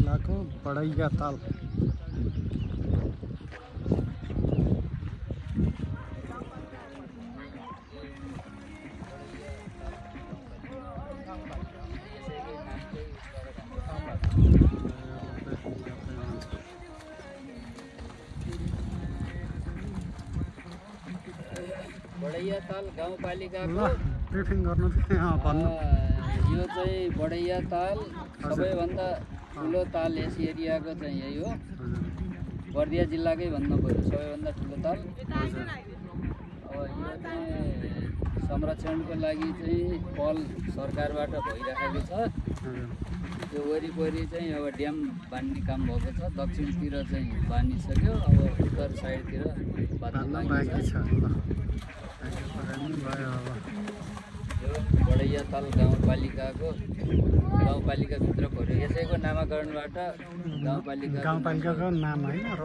जिल्लाको बडैया ताल बडैया ताल गाउँपालिकाको ब्रिफिङ गर्नु भन्नु यो चाहिँ बडैया ताल सबैभन्दा ठुलो ताल यस एरियाको चाहिँ यही हो। बर्दिया जिल्लाकै भन्नु पर्यो सबैभन्दा ठुलो ताल। अब यो चाहिँ संरक्षणको लागि चाहिँ पहल सरकारबाट भइरहेको छ। यो वरिपरि चाहिँ अब ड्याम बाँध्ने काम भएको छ। दक्षिणतिर चाहिँ बाँधिसक्यो, अब उत्तर साइडतिर बाँध्न बाँकी छ। यो बडैया ताल गाउँपालिकाभित्र पर्यो। यसैको नामाकरणबाट गाउँपालिकाको नाम होइन र